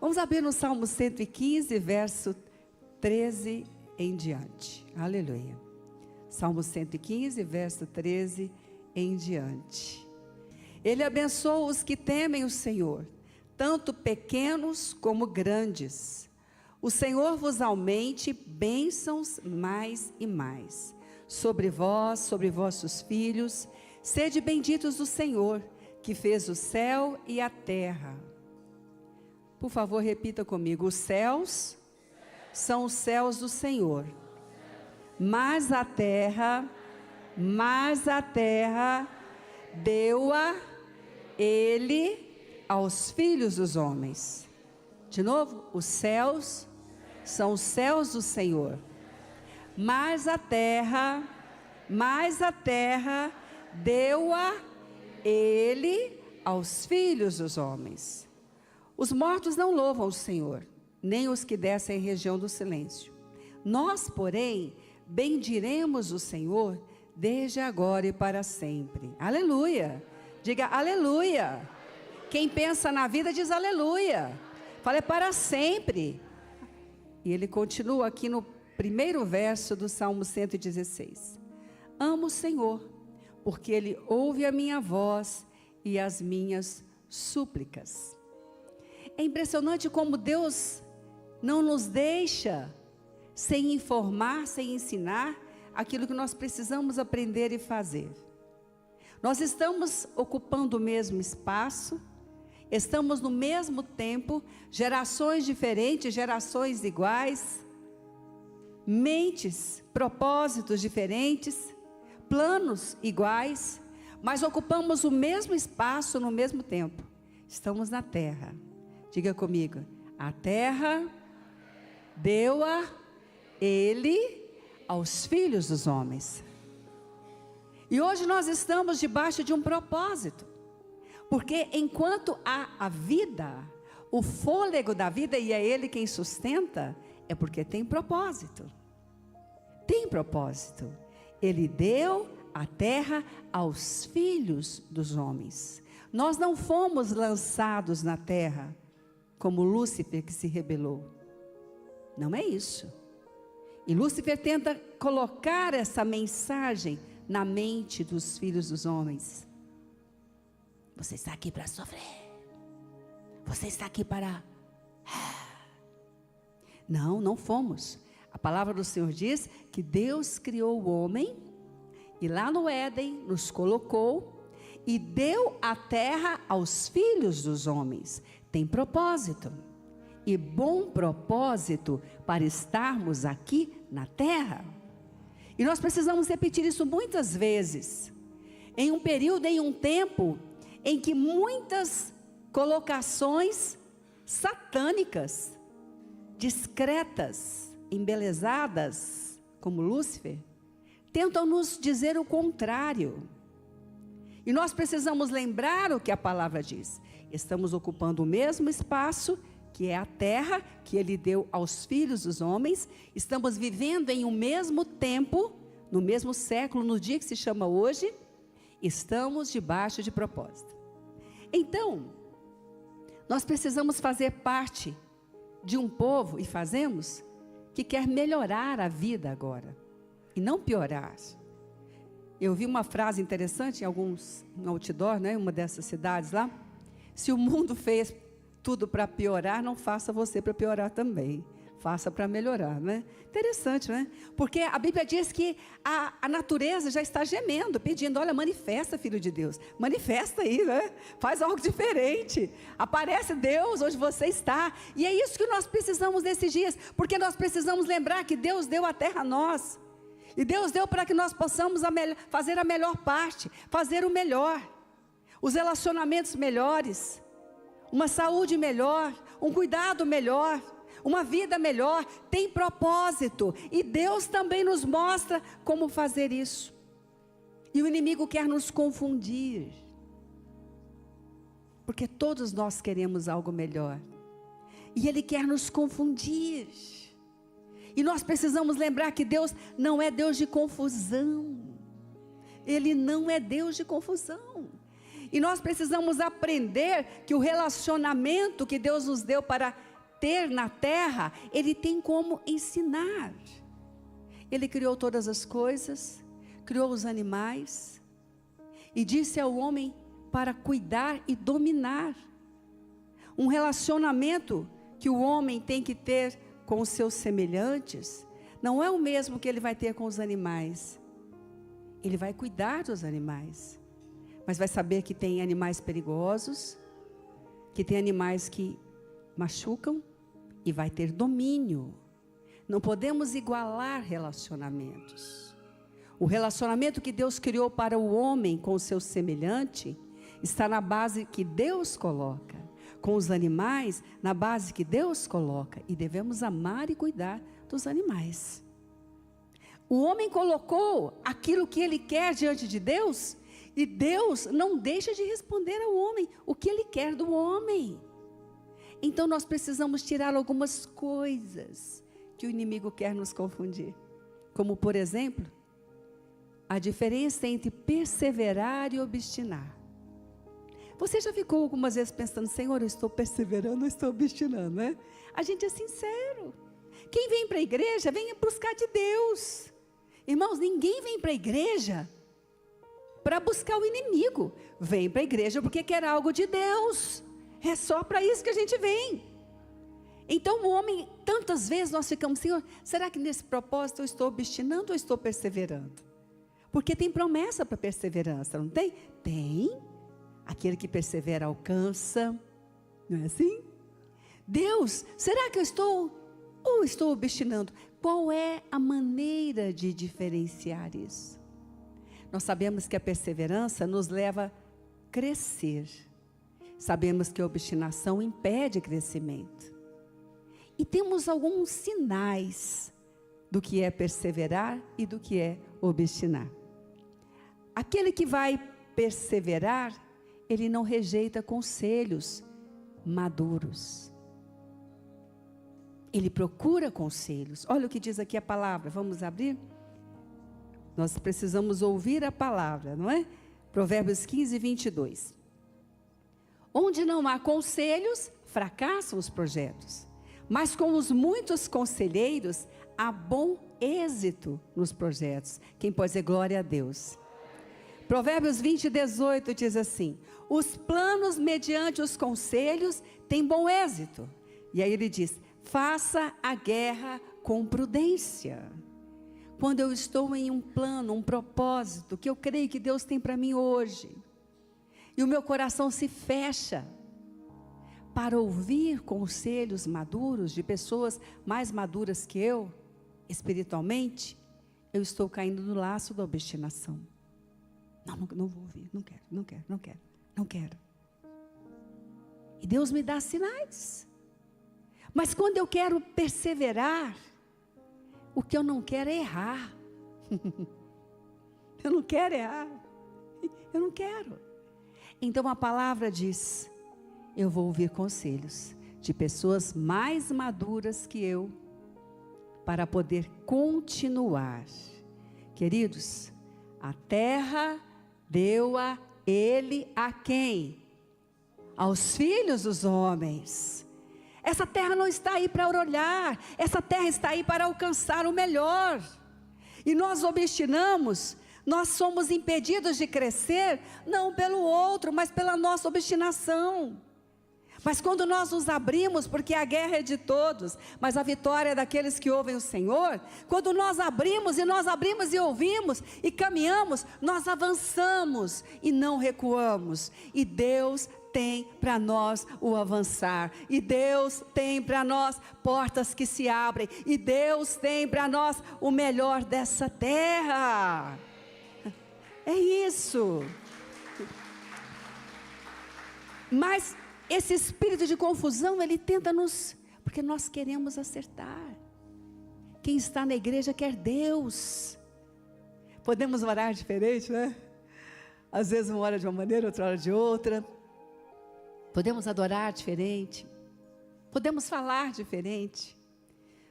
Vamos abrir no Salmo 115, verso 13 em diante. Aleluia. Salmo 115, verso 13 em diante. Ele abençoa os que temem o Senhor, tanto pequenos como grandes. O Senhor vos aumente bênçãos mais e mais. Sobre vós, sobre vossos filhos, sede benditos do Senhor, que fez o céu e a terra. Por favor, repita comigo. Os céus são os céus do Senhor, mas a terra deu-a Ele aos filhos dos homens. De novo, os céus são os céus do Senhor, mas a terra deu-a Ele aos filhos dos homens. Os mortos não louvam o Senhor, nem os que descem em região do silêncio. Nós, porém, bendiremos o Senhor desde agora e para sempre. Aleluia! Diga aleluia! Quem pensa na vida diz aleluia. Fala, é para sempre. E ele continua aqui no primeiro verso do Salmo 116. Amo o Senhor, porque Ele ouve a minha voz e as minhas súplicas. É impressionante como Deus não nos deixa sem informar, sem ensinar aquilo que nós precisamos aprender e fazer. Nós estamos ocupando o mesmo espaço, estamos no mesmo tempo, gerações diferentes, gerações iguais, mentes, propósitos diferentes, planos iguais, mas ocupamos o mesmo espaço no mesmo tempo. Estamos na terra. Diga comigo, a terra deu-a Ele aos filhos dos homens. E hoje nós estamos debaixo de um propósito, porque enquanto há a vida, o fôlego da vida, e é Ele quem sustenta, é porque tem propósito. Tem propósito. Ele deu a terra aos filhos dos homens. Nós não fomos lançados na terra como Lúcifer, que se rebelou. Não é isso. E Lúcifer tenta colocar essa mensagem na mente dos filhos dos homens. Você está aqui para sofrer. Você está aqui para... Não, não fomos. A palavra do Senhor diz que Deus criou o homem e lá no Éden nos colocou e deu a terra aos filhos dos homens. Tem propósito. E bom propósito para estarmos aqui na terra. E nós precisamos repetir isso muitas vezes. Em um período, em um tempo em que muitas colocações satânicas, discretas, embelezadas, como Lúcifer, tentam nos dizer o contrário. E nós precisamos lembrar o que a palavra diz. Estamos ocupando o mesmo espaço, que é a terra, que Ele deu aos filhos dos homens. Estamos vivendo em um mesmo tempo, no mesmo século, no dia que se chama hoje. Estamos debaixo de propósito. Então, nós precisamos fazer parte de um povo, e fazemos, que quer melhorar a vida agora, e não piorar. Eu vi uma frase interessante em alguns outdoor, né, uma dessas cidades lá. Se o mundo fez tudo para piorar, não faça você para piorar também. Faça para melhorar, né? Interessante, né? Porque a Bíblia diz que a natureza já está gemendo, pedindo, olha, manifesta, filho de Deus. Manifesta aí, né? Faz algo diferente. Aparece Deus onde você está. E é isso que nós precisamos nesses dias. Porque nós precisamos lembrar que Deus deu a terra a nós. E Deus deu para que nós possamos fazer a melhor parte. Fazer o melhor. Os relacionamentos melhores. Uma saúde melhor. Um cuidado melhor. Uma vida melhor, tem propósito, e Deus também nos mostra como fazer isso. E o inimigo quer nos confundir, porque todos nós queremos algo melhor, e ele quer nos confundir. E nós precisamos lembrar que Deus não é Deus de confusão. Ele não é Deus de confusão. E nós precisamos aprender que o relacionamento que Deus nos deu para ter na terra, Ele tem como ensinar. Ele criou todas as coisas, criou os animais, e disse ao homem para cuidar e dominar. Um relacionamento que o homem tem que ter com os seus semelhantes, não é o mesmo que ele vai ter com os animais. Ele vai cuidar dos animais, mas vai saber que tem animais perigosos, que tem animais que machucam, e vai ter domínio. Não podemos igualar relacionamentos. O relacionamento que Deus criou para o homem com o seu semelhante, está na base que Deus coloca. Com os animais, na base que Deus coloca. E devemos amar e cuidar dos animais. O homem colocou aquilo que ele quer diante de Deus, e Deus não deixa de responder ao homem o que ele quer do homem. Então nós precisamos tirar algumas coisas que o inimigo quer nos confundir. Como, por exemplo, a diferença entre perseverar e obstinar. Você já ficou algumas vezes pensando: Senhor, eu estou perseverando ou estou obstinando, né? A gente é sincero. Quem vem para a igreja, vem buscar de Deus. Irmãos, ninguém vem para a igreja para buscar o inimigo. Vem para a igreja porque quer algo de Deus. É só para isso que a gente vem. Então o homem, tantas vezes nós ficamos: Senhor, será que nesse propósito eu estou obstinando ou estou perseverando? Porque tem promessa para perseverança, não tem? Tem. Aquele que persevera alcança. Não é assim? Deus, será que eu estou ou estou obstinando? Qual é a maneira de diferenciar isso? Nós sabemos que a perseverança nos leva a crescer. Sabemos que a obstinação impede crescimento. E temos alguns sinais do que é perseverar e do que é obstinar. Aquele que vai perseverar, ele não rejeita conselhos maduros. Ele procura conselhos. Olha o que diz aqui a palavra. Vamos abrir? Nós precisamos ouvir a palavra, não é? Provérbios 15, 22. Onde não há conselhos, fracassam os projetos. Mas com os muitos conselheiros, há bom êxito nos projetos. Quem pode dizer glória a Deus? Provérbios 20, 18 diz assim: os planos mediante os conselhos têm bom êxito. E aí ele diz: faça a guerra com prudência. Quando eu estou em um plano, um propósito, que eu creio que Deus tem para mim hoje, e o meu coração se fecha para ouvir conselhos maduros, de pessoas mais maduras que eu, espiritualmente, eu estou caindo no laço da obstinação. Não vou ouvir, não quero. E Deus me dá sinais. Mas quando eu quero perseverar, o que eu não quero é errar. Eu não quero errar. Eu não quero. Então a palavra diz: eu vou ouvir conselhos de pessoas mais maduras que eu, para poder continuar. Queridos, a terra deu-a ele a quem? Aos filhos dos homens. Essa terra não está aí para olhar, essa terra está aí para alcançar o melhor. E nós obstinamos, nós somos impedidos de crescer, não pelo outro, mas pela nossa obstinação. Mas quando nós nos abrimos, porque a guerra é de todos, mas a vitória é daqueles que ouvem o Senhor, quando nós abrimos e ouvimos e caminhamos, nós avançamos e não recuamos. E Deus tem para nós o avançar, e Deus tem para nós portas que se abrem, e Deus tem para nós o melhor dessa terra. É isso. Mas esse espírito de confusão, ele tenta nos... porque nós queremos acertar. Quem está na igreja quer Deus. Podemos orar diferente, né? Às vezes uma hora de uma maneira, outra hora de outra. Podemos adorar diferente. Podemos falar diferente.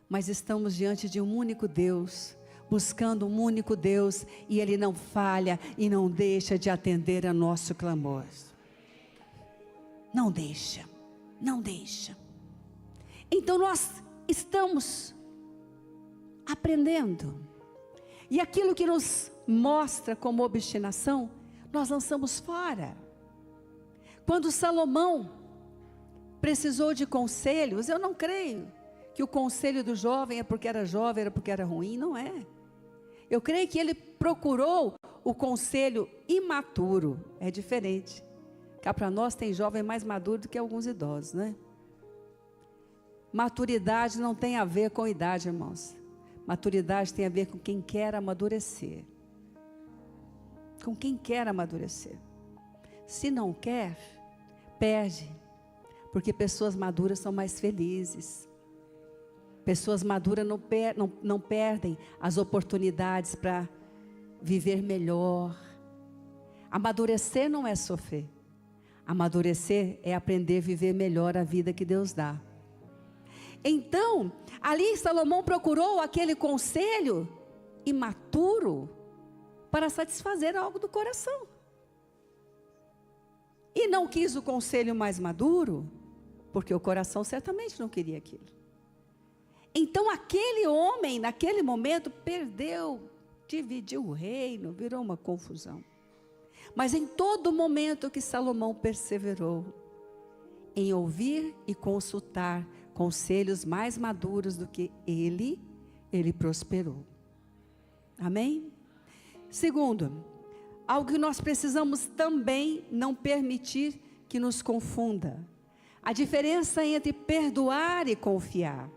Mas estamos diante de um único Deus, buscando um único Deus, e Ele não falha e não deixa de atender a nosso clamor. Não deixa. Então nós estamos aprendendo. E aquilo que nos mostra como obstinação, nós lançamos fora. Quando Salomão precisou de conselhos, eu não creio que o conselho do jovem é porque era jovem, era porque era ruim, não é. Eu creio que ele procurou o conselho imaturo, é diferente. Cá para nós tem jovem mais maduro do que alguns idosos, né? Maturidade não tem a ver com idade, irmãos. Maturidade tem a ver com quem quer amadurecer. Com quem quer amadurecer. Se não quer, perde. Porque pessoas maduras são mais felizes. Pessoas maduras não perdem as oportunidades para viver melhor. Amadurecer não é sofrer. Amadurecer é aprender a viver melhor a vida que Deus dá. Então, ali Salomão procurou aquele conselho imaturo para satisfazer algo do coração. E não quis o conselho mais maduro, porque o coração certamente não queria aquilo. Então aquele homem, naquele momento, perdeu, dividiu o reino, virou uma confusão. Mas em todo momento que Salomão perseverou em ouvir e consultar conselhos mais maduros do que ele prosperou. Amém? Segundo, algo que nós precisamos também não permitir que nos confunda. A diferença entre perdoar e confiar.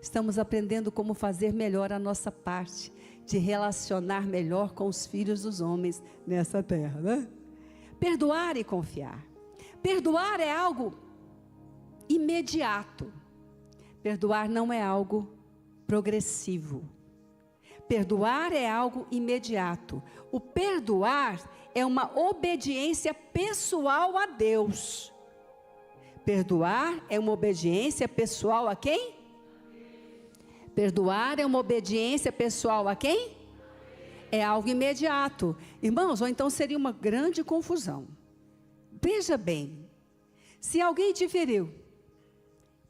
Estamos aprendendo como fazer melhor a nossa parte, de relacionar melhor com os filhos dos homens nessa terra, né? Perdoar e confiar. Perdoar é algo imediato. Perdoar não é algo progressivo. Perdoar é algo imediato. O perdoar é uma obediência pessoal a Deus. Perdoar é uma obediência pessoal a quem? Perdoar é uma obediência pessoal a quem? É algo imediato. Irmãos, ou então seria uma grande confusão. Veja bem, se alguém te feriu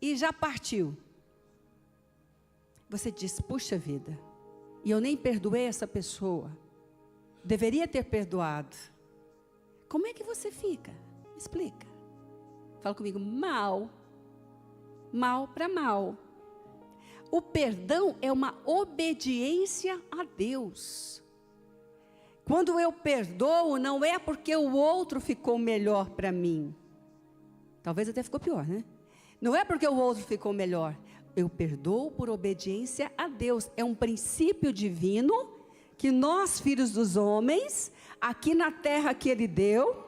e já partiu, você diz, puxa vida, e eu nem perdoei essa pessoa, deveria ter perdoado. Como é que você fica? Me explica. Fala comigo, mal para mal. O perdão é uma obediência a Deus. Quando eu perdoo, não é porque o outro ficou melhor para mim. Talvez até ficou pior, né? Não é porque o outro ficou melhor. Eu perdoo por obediência a Deus. É um princípio divino que nós, filhos dos homens, aqui na terra que Ele deu,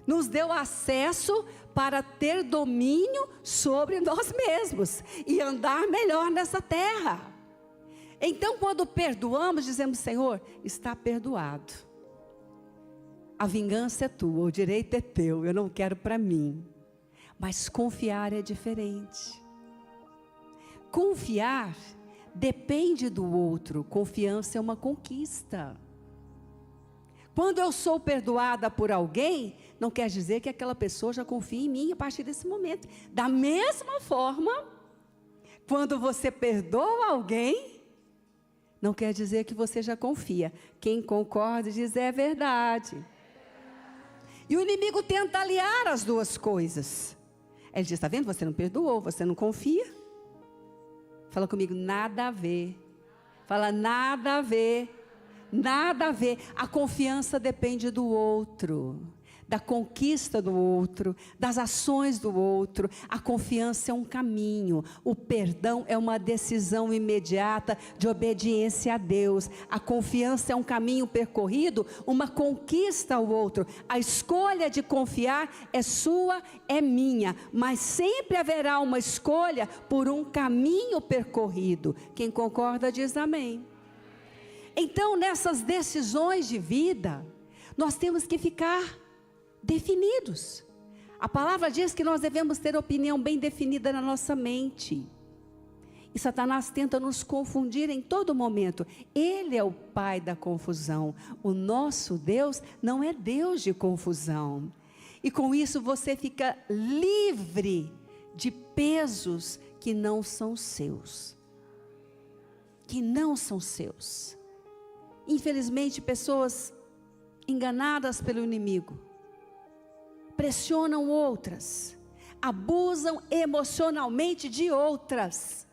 nos deu acesso para ter domínio sobre nós mesmos e andar melhor nessa terra. Então, quando perdoamos, dizemos, Senhor, está perdoado. A vingança é tua, o direito é teu, eu não quero para mim. Mas confiar é diferente. Confiar depende do outro, confiança é uma conquista. Quando eu sou perdoada por alguém, não quer dizer que aquela pessoa já confia em mim a partir desse momento. Da mesma forma, quando você perdoa alguém, não quer dizer que você já confia. Quem concorda diz é verdade. E o inimigo tenta aliar as duas coisas. Ele diz, está vendo? Você não perdoou, você não confia. Fala comigo, nada a ver. Fala, nada a ver. Nada a ver. A confiança depende do outro, da conquista do outro, das ações do outro. A confiança é um caminho. O perdão é uma decisão imediata de obediência a Deus. A confiança é um caminho percorrido, uma conquista ao outro. A escolha de confiar é sua, é minha, mas sempre haverá uma escolha por um caminho percorrido. Quem concorda diz amém. Então, nessas decisões de vida, nós temos que ficar definidos. A palavra diz que nós devemos ter opinião bem definida na nossa mente. E Satanás tenta nos confundir em todo momento. Ele é o pai da confusão. O nosso Deus não é Deus de confusão. E com isso você fica livre de pesos que não são seus. Que não são seus. Infelizmente, pessoas enganadas pelo inimigo pressionam outras, abusam emocionalmente de outras,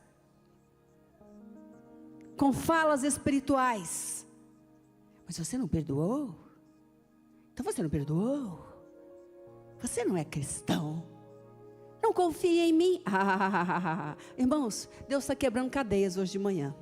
com falas espirituais. Mas você não perdoou? Então você não perdoou? Você não é cristão? Não confia em mim? Irmãos, Deus está quebrando cadeias hoje de manhã.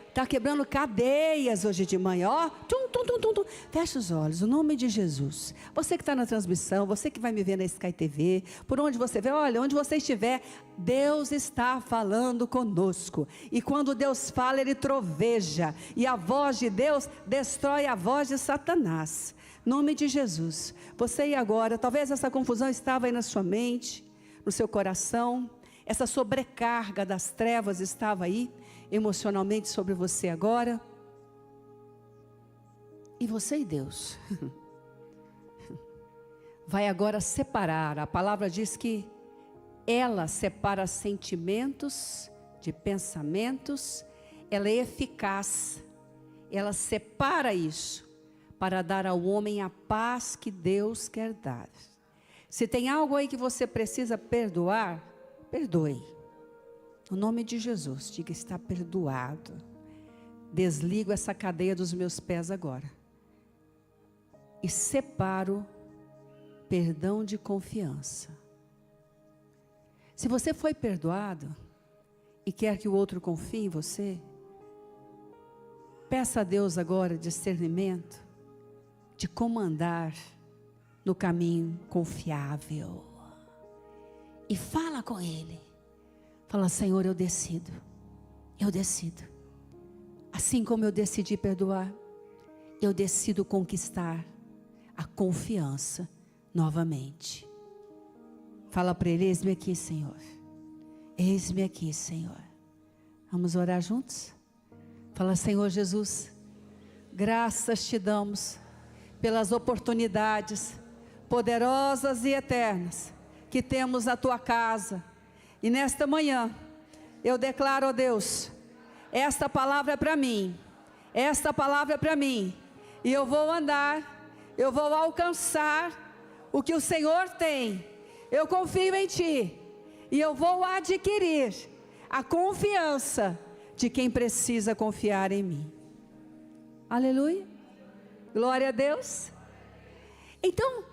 Está quebrando cadeias hoje de manhã. Ó, tum, tum, tum, tum, tum. Fecha os olhos, em nome de Jesus. Você que está na transmissão, você que vai me ver na Sky TV, por onde você vê, olha, onde você estiver, Deus está falando conosco. E quando Deus fala, Ele troveja. E a voz de Deus destrói a voz de Satanás. Em nome de Jesus. Você e agora, talvez essa confusão estava aí na sua mente, no seu coração. Essa sobrecarga das trevas estava aí emocionalmente sobre você agora. E você e Deus vai agora separar. A palavra diz que ela separa sentimentos de pensamentos. Ela é eficaz. Ela separa isso para dar ao homem a paz que Deus quer dar. Se tem algo aí que você precisa perdoar, perdoe. No nome de Jesus, diga: está perdoado. Desligo essa cadeia dos meus pés agora. E separo perdão de confiança. Se você foi perdoado e quer que o outro confie em você, peça a Deus agora discernimento de comandar no caminho confiável. E fala com Ele. Fala: Senhor, eu decido. Assim como eu decidi perdoar, eu decido conquistar a confiança novamente. Fala para Ele: eis-me aqui, Senhor. Eis-me aqui, Senhor. Vamos orar juntos? Fala: Senhor Jesus, graças te damos pelas oportunidades poderosas e eternas que temos na tua casa. E nesta manhã, eu declaro, ó Deus, esta palavra é para mim, esta palavra é para mim, e eu vou andar, eu vou alcançar o que o Senhor tem. Eu confio em Ti, e eu vou adquirir a confiança de quem precisa confiar em mim. Aleluia, glória a Deus. Então,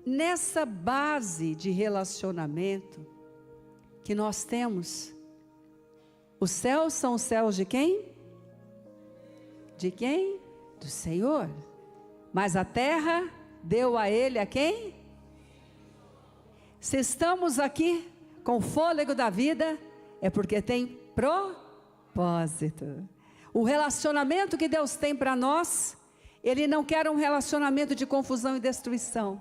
nessa base de relacionamento que nós temos, os céus são os céus de quem? De quem? Do Senhor. Mas a terra deu a Ele a quem? Se estamos aqui com o fôlego da vida, é porque tem propósito. O relacionamento que Deus tem para nós, Ele não quer um relacionamento de confusão e destruição.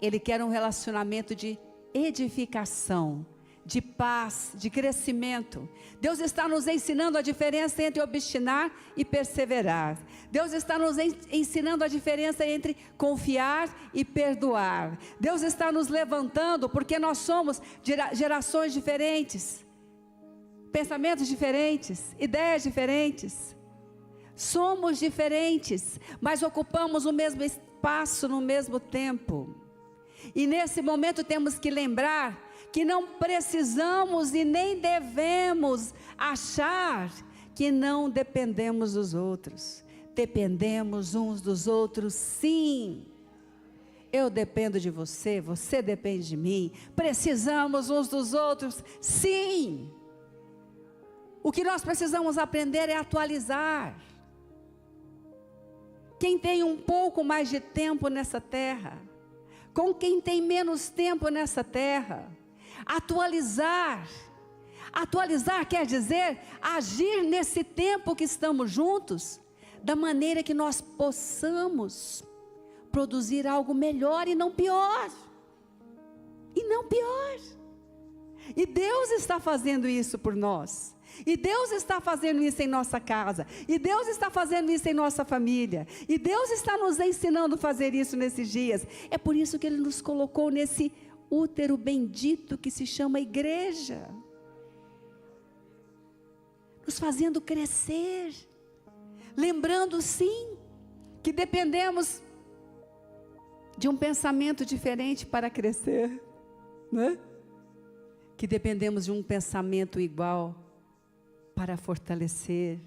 Ele quer um relacionamento de edificação, de paz, de crescimento. Deus está nos ensinando a diferença entre obstinar e perseverar. Deus está nos ensinando a diferença entre confiar e perdoar. Deus está nos levantando porque nós somos gerações diferentes, pensamentos diferentes, ideias diferentes. Somos diferentes, mas ocupamos o mesmo espaço no mesmo tempo. E nesse momento temos que lembrar que não precisamos e nem devemos achar que não dependemos dos outros. Dependemos uns dos outros, sim. Eu dependo de você, você depende de mim. Precisamos uns dos outros, sim. O que nós precisamos aprender é atualizar. Quem tem um pouco mais de tempo nessa terra, com quem tem menos tempo nessa terra, atualizar. Atualizar quer dizer agir nesse tempo que estamos juntos, da maneira que nós possamos produzir algo melhor e não pior. E não pior. E Deus está fazendo isso por nós. E Deus está fazendo isso em nossa casa. E Deus está fazendo isso em nossa família. E Deus está nos ensinando a fazer isso nesses dias. É por isso que Ele nos colocou nesse útero bendito que se chama igreja. nos fazendo crescer. Lembrando sim, que dependemos de um pensamento diferente para crescer, né? Que dependemos de um pensamento igual para fortalecer.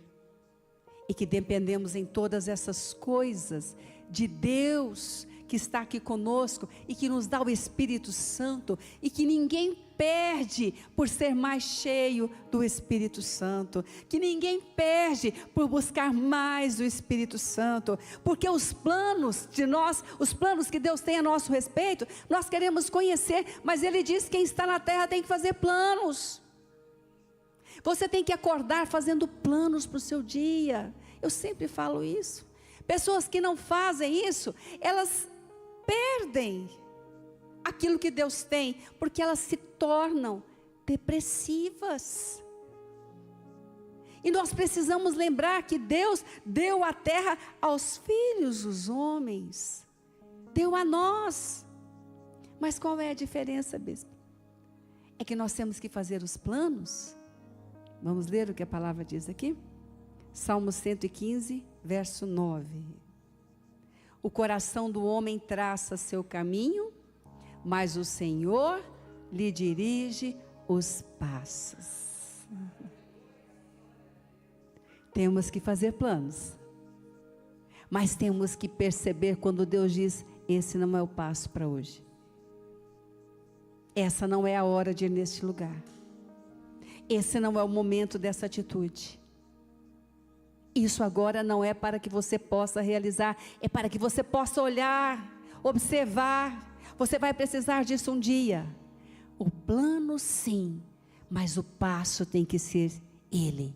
E que dependemos em todas essas coisas de Deus que está aqui conosco e que nos dá o Espírito Santo e que ninguém perde por ser mais cheio do Espírito Santo, que ninguém perde por buscar mais do Espírito Santo, porque os planos de nós, os planos que Deus tem a nosso respeito, nós queremos conhecer, mas Ele diz que quem está na terra tem que fazer planos. Você tem que acordar fazendo planos para o seu dia. Eu sempre falo isso. Pessoas que não fazem isso, elas perdem aquilo que Deus tem, porque elas se tornam depressivas. E nós precisamos lembrar que Deus deu a terra aos filhos dos homens, deu a nós. Mas qual é a diferença, bispo? É que nós temos que fazer os planos. Vamos ler o que a palavra diz aqui? Salmo 115, verso 9. O coração do homem traça seu caminho, mas o Senhor lhe dirige os passos. Temos que fazer planos, mas temos que perceber quando Deus diz: esse não é o passo para hoje, essa não é a hora de ir neste lugar, esse não é o momento dessa atitude. Isso agora não é para que você possa realizar, é para que você possa olhar, observar. Você vai precisar disso um dia. O plano sim, mas o passo tem que ser Ele.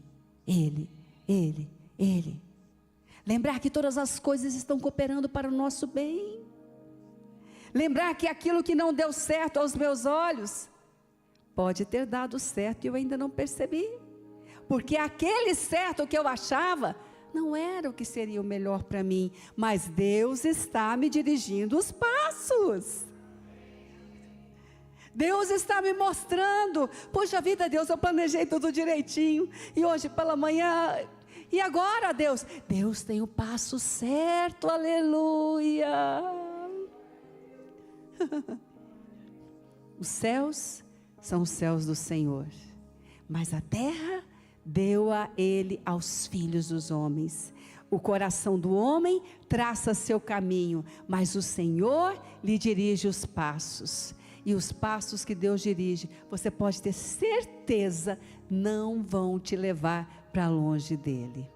Lembrar que todas as coisas estão cooperando para o nosso bem. Lembrar que aquilo que não deu certo aos meus olhos, pode ter dado certo e eu ainda não percebi. Porque aquele certo que eu achava, não era o que seria o melhor para mim. Mas Deus está me dirigindo os passos. Deus está me mostrando. Poxa vida, Deus, eu planejei tudo direitinho. E hoje pela manhã, e agora Deus? Deus tem o passo certo, aleluia. Os céus são os céus do Senhor, mas a terra deu a Ele aos filhos dos homens. O coração do homem traça seu caminho, mas o Senhor lhe dirige os passos. E os passos que Deus dirige, você pode ter certeza, não vão te levar para longe dEle.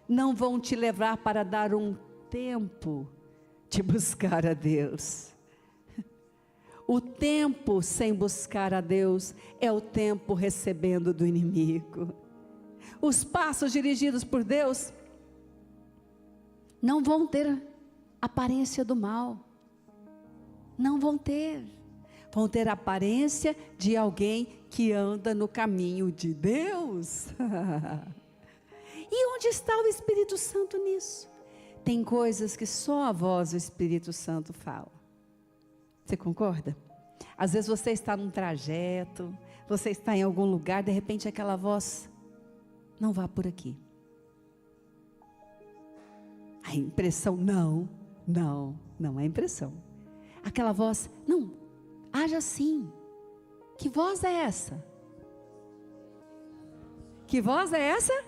Não vão te levar para dar um tempo de buscar a Deus. O tempo sem buscar a Deus é o tempo recebendo do inimigo. Os passos dirigidos por Deus não vão ter aparência do mal. Não vão ter. Vão ter a aparência de alguém que anda no caminho de Deus. E onde está o Espírito Santo nisso? Tem coisas que só a voz do Espírito Santo fala. Você concorda? Às vezes você está num trajeto, você está em algum lugar, de repente aquela voz: não vá por aqui. A impressão: não é impressão. Aquela voz: não, haja assim. Que voz é essa? Que voz é essa?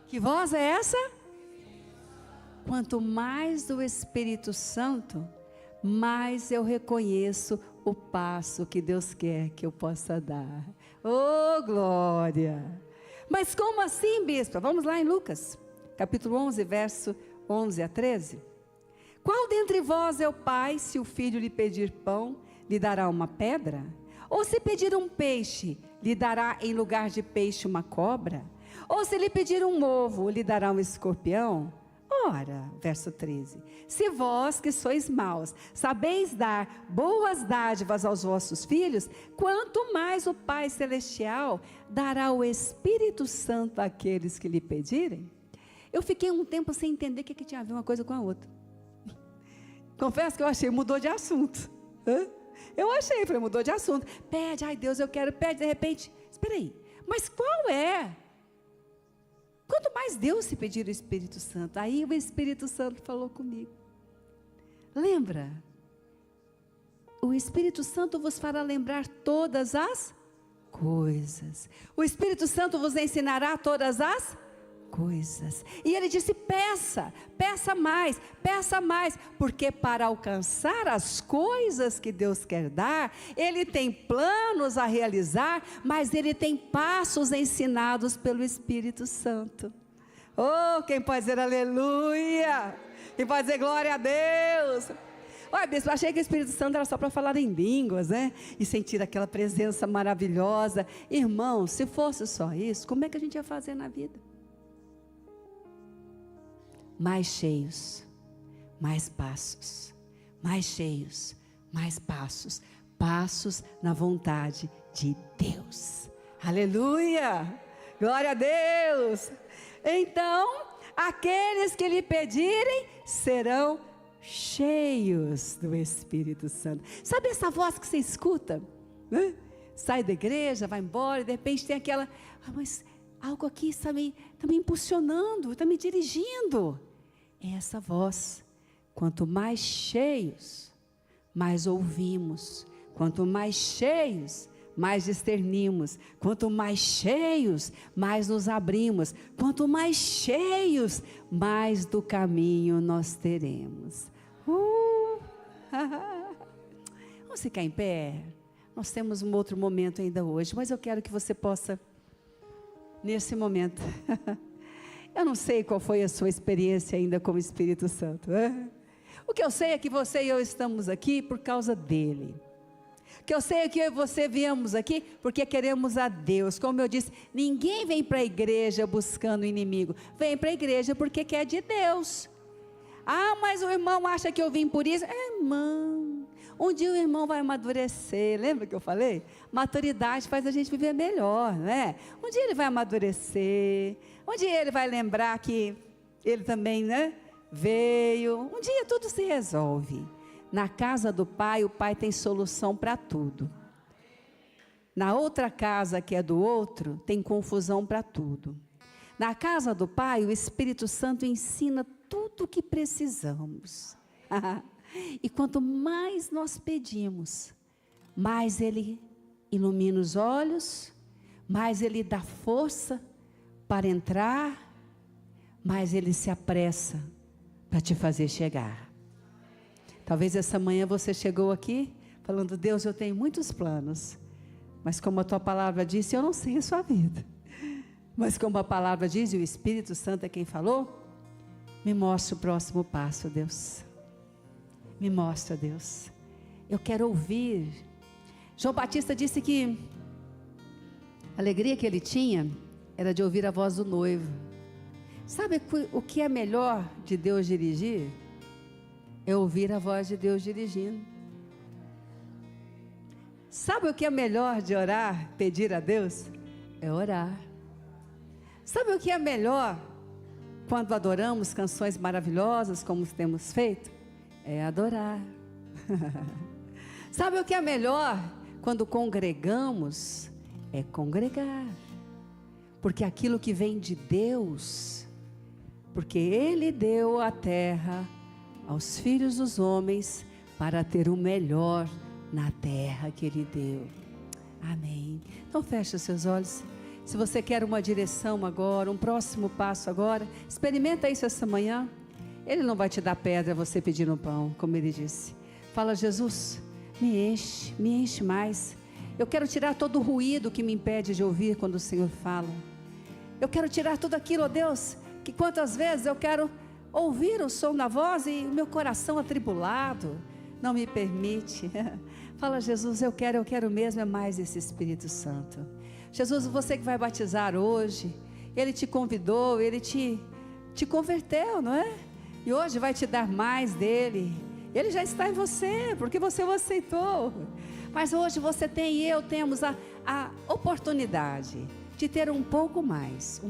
Que voz é essa? Quanto mais do Espírito Santo, mais eu reconheço o passo que Deus quer que eu possa dar. Oh, glória! Mas como assim, bispo? Vamos lá em Lucas, capítulo 11, verso 11 a 13. Qual dentre vós é o pai, se o filho lhe pedir pão, lhe dará uma pedra? Ou se pedir um peixe, lhe dará em lugar de peixe uma cobra? Ou se lhe pedir um ovo, lhe dará um escorpião? Ora, verso 13, se vós que sois maus, sabeis dar boas dádivas aos vossos filhos, quanto mais o Pai Celestial dará o Espírito Santo àqueles que lhe pedirem? Eu fiquei um tempo sem entender o que tinha a ver uma coisa com a outra. Confesso que eu achei, mudou de assunto. Eu achei, falei, mudou de assunto. Pede, ai Deus, eu quero, pede, de repente, espera aí, Mas qual é? Quanto mais Deus se pedir o Espírito Santo, aí o Espírito Santo falou comigo. Lembra? O Espírito Santo vos fará lembrar todas as coisas. O Espírito Santo vos ensinará todas as coisas. E ele disse: peça mais, porque para alcançar as coisas que Deus quer dar, Ele tem planos a realizar, mas Ele tem passos ensinados pelo Espírito Santo. Oh, quem pode dizer aleluia? Quem pode dizer glória a Deus? Olha, bispo, achei que o Espírito Santo era só para falar em línguas, né? E sentir aquela presença maravilhosa. Irmão, se fosse só isso, como é que a gente ia fazer na vida? Mais cheios, mais passos, mais cheios, mais passos, passos na vontade de Deus. Aleluia! Glória a Deus! Então, aqueles que lhe pedirem serão cheios do Espírito Santo. Sabe essa voz que você escuta? Né? Sai da igreja, vai embora e de repente tem aquela, mas algo aqui está me impulsionando, está me dirigindo. É essa voz. Quanto mais cheios, mais ouvimos. Quanto mais cheios, mais discernimos. Quanto mais cheios, mais nos abrimos. Quanto mais cheios, mais do caminho nós teremos. Vamos ficar em pé. Nós temos um outro momento ainda hoje, mas eu quero que você possa, nesse momento, eu não sei qual foi a sua experiência ainda com o Espírito Santo. O que eu sei é que você e eu estamos aqui por causa dele. O que eu sei é que eu e você viemos aqui porque queremos a Deus. Como eu disse, ninguém vem para a igreja buscando inimigo. Vem para a igreja porque quer de Deus. Ah, mas o irmão acha que eu vim por isso. Irmão, um dia o irmão vai amadurecer. Lembra que eu falei? Maturidade faz a gente viver melhor, né? Um dia ele vai amadurecer. Um dia ele vai lembrar que ele também, né, veio. Um dia tudo se resolve. Na casa do Pai, o Pai tem solução para tudo. Na outra casa que é do outro, tem confusão para tudo. Na casa do Pai, o Espírito Santo ensina tudo o que precisamos. E quanto mais nós pedimos, mais Ele ilumina os olhos, mais Ele dá força para entrar, mais Ele se apressa para te fazer chegar. Talvez essa manhã você chegou aqui falando: Deus, eu tenho muitos planos, mas como a tua palavra disse, eu não sei a sua vida. Mas como a palavra diz, e o Espírito Santo é quem falou, me mostra o próximo passo, Deus. Me mostra, Deus. Eu quero ouvir. João Batista disse que a alegria que ele tinha era de ouvir a voz do noivo. Sabe o que é melhor de Deus dirigir? É ouvir a voz de Deus dirigindo. Sabe o que é melhor de orar, pedir a Deus? É orar. Sabe o que é melhor quando adoramos canções maravilhosas como temos feito? É adorar. Sabe o que é melhor quando congregamos? É congregar. Porque aquilo que vem de Deus, porque Ele deu a terra aos filhos dos homens para ter o melhor na terra que Ele deu. Amém. Então feche os seus olhos. Se você quer uma direção agora, um próximo passo agora, experimenta isso essa manhã. Ele não vai te dar pedra você pedir um pão, como Ele disse. Fala: Jesus, me enche mais. Eu quero tirar todo o ruído que me impede de ouvir quando o Senhor fala. Eu quero tirar tudo aquilo, ó Deus, que quantas vezes eu quero ouvir o som da voz e o meu coração atribulado não me permite. Fala: Jesus, eu quero mesmo é mais esse Espírito Santo. Jesus, você que vai batizar hoje, Ele te convidou, Ele te converteu, não é? E hoje vai te dar mais dEle. Ele já está em você, porque você o aceitou. Mas hoje você tem e eu temos a oportunidade de ter um pouco mais